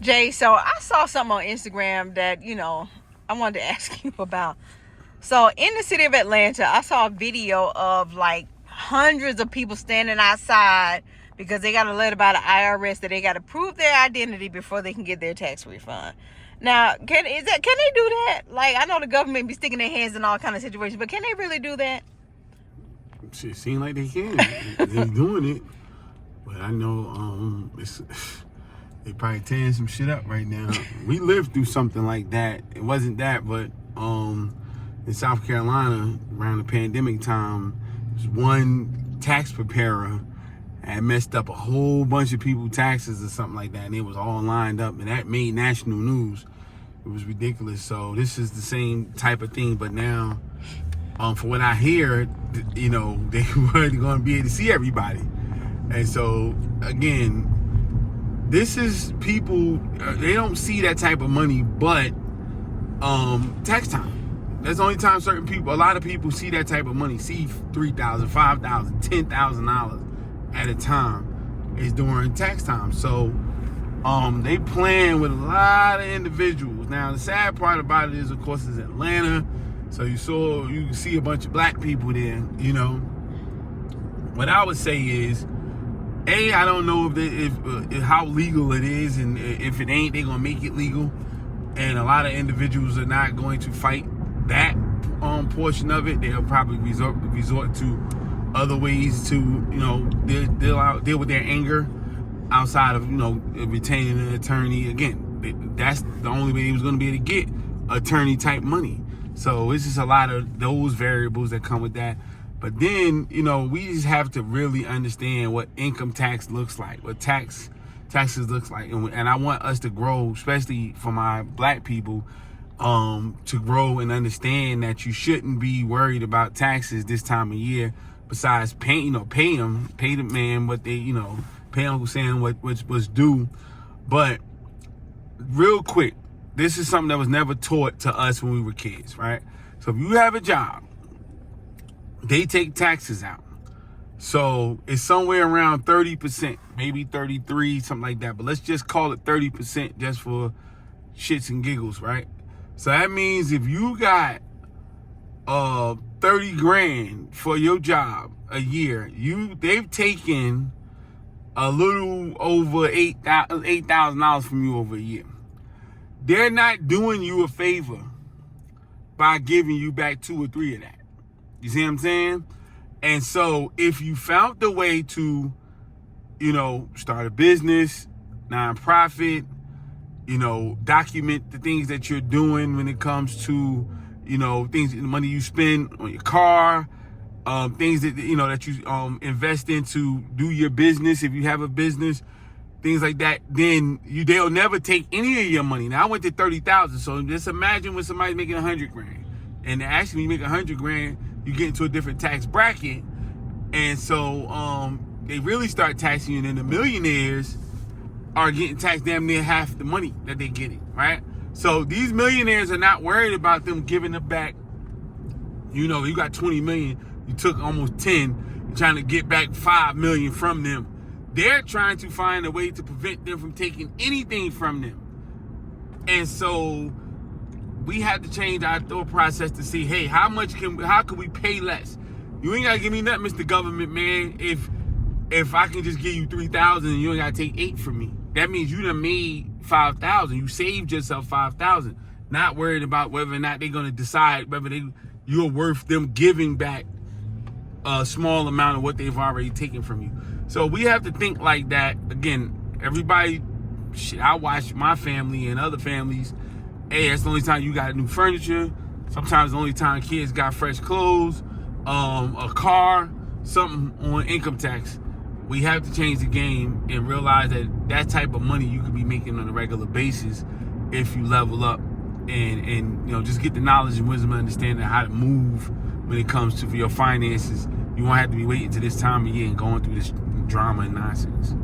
Jay, so I saw something on Instagram that, I wanted to ask you about. So in the city of Atlanta, I saw a video of like hundreds of people standing outside because they got a letter by the IRS that they got to prove their identity before they can get their tax refund. Now, can they do that? Like, I know the government be sticking their hands in all kind of situations, but can they really do that? Shit seem like they can. They're doing it. But I know they probably tearing some shit up right now. We lived through something like that. It wasn't that, but in South Carolina, around the pandemic time, there's one tax preparer had messed up a whole bunch of people's taxes or something like that, and it was all lined up, and that made national news. It was ridiculous. So this is the same type of thing, but now, for what I hear, they weren't going to be able to see everybody. And so, again, this is people, they don't see that type of money, but tax time. That's the only time a lot of people see that type of money, see $3,000, $5,000, $10,000 at a time is during tax time. So they plan with a lot of individuals. Now, the sad part about it is, of course, it's Atlanta. So you can see a bunch of black people there, What I would say is, I don't know if how legal it is, and if it ain't, they're gonna make it legal. And a lot of individuals are not going to fight that portion of it. They'll probably resort to other ways to deal with their anger outside of retaining an attorney. Again, that's the only way he was going to be able to get attorney type money. So it's just a lot of those variables that come with that. But then, we just have to really understand what income tax looks like, what taxes looks like. And I want us to grow, especially for my black people, to grow and understand that you shouldn't be worried about taxes this time of year. Besides pay the man what they, pay Uncle Sam what was due. But real quick, this is something that was never taught to us when we were kids, right? So if you have a job, they take taxes out. So it's somewhere around 30%, maybe 33, something like that. But let's just call it 30% just for shits and giggles, right? So that means if you got 30 grand for your job a year, they've taken a little over $8,000 from you over a year. They're not doing you a favor by giving you back 2 or 3 of that. You see what I'm saying? And so if you found the way to, start a business, nonprofit, document the things that you're doing when it comes to, things, the money you spend on your car, things that, that you invest in to do your business, if you have a business, things like that, then they'll never take any of your money. Now, I went to 30,000, so just imagine when somebody's making 100 grand. And actually, when you make 100 grand, you get into a different tax bracket. And so they really start taxing you, and then the millionaires are getting taxed damn near half the money that they're getting, right? So these millionaires are not worried about them giving them back. You got 20 million, you took almost 10, you're trying to get back 5 million from them. They're trying to find a way to prevent them from taking anything from them. And so we had to change our thought process to see, hey, how can we pay less? You ain't gotta give me nothing, Mr. Government, man. If I can just give you 3,000 and you ain't gotta take 8 from me, that means you done made 5,000. You saved yourself 5,000. Not worried about whether or not they're gonna decide whether you're worth them giving back a small amount of what they've already taken from you. So we have to think like that. Again, everybody, I watch my family and other families. Hey, that's the only time you got new furniture. Sometimes the only time kids got fresh clothes, a car, something on income tax. We have to change the game and realize that type of money you could be making on a regular basis if you level up and just get the knowledge and wisdom and understanding how to move when it comes to your finances. You won't have to be waiting to this time of year and going through this drama and nonsense.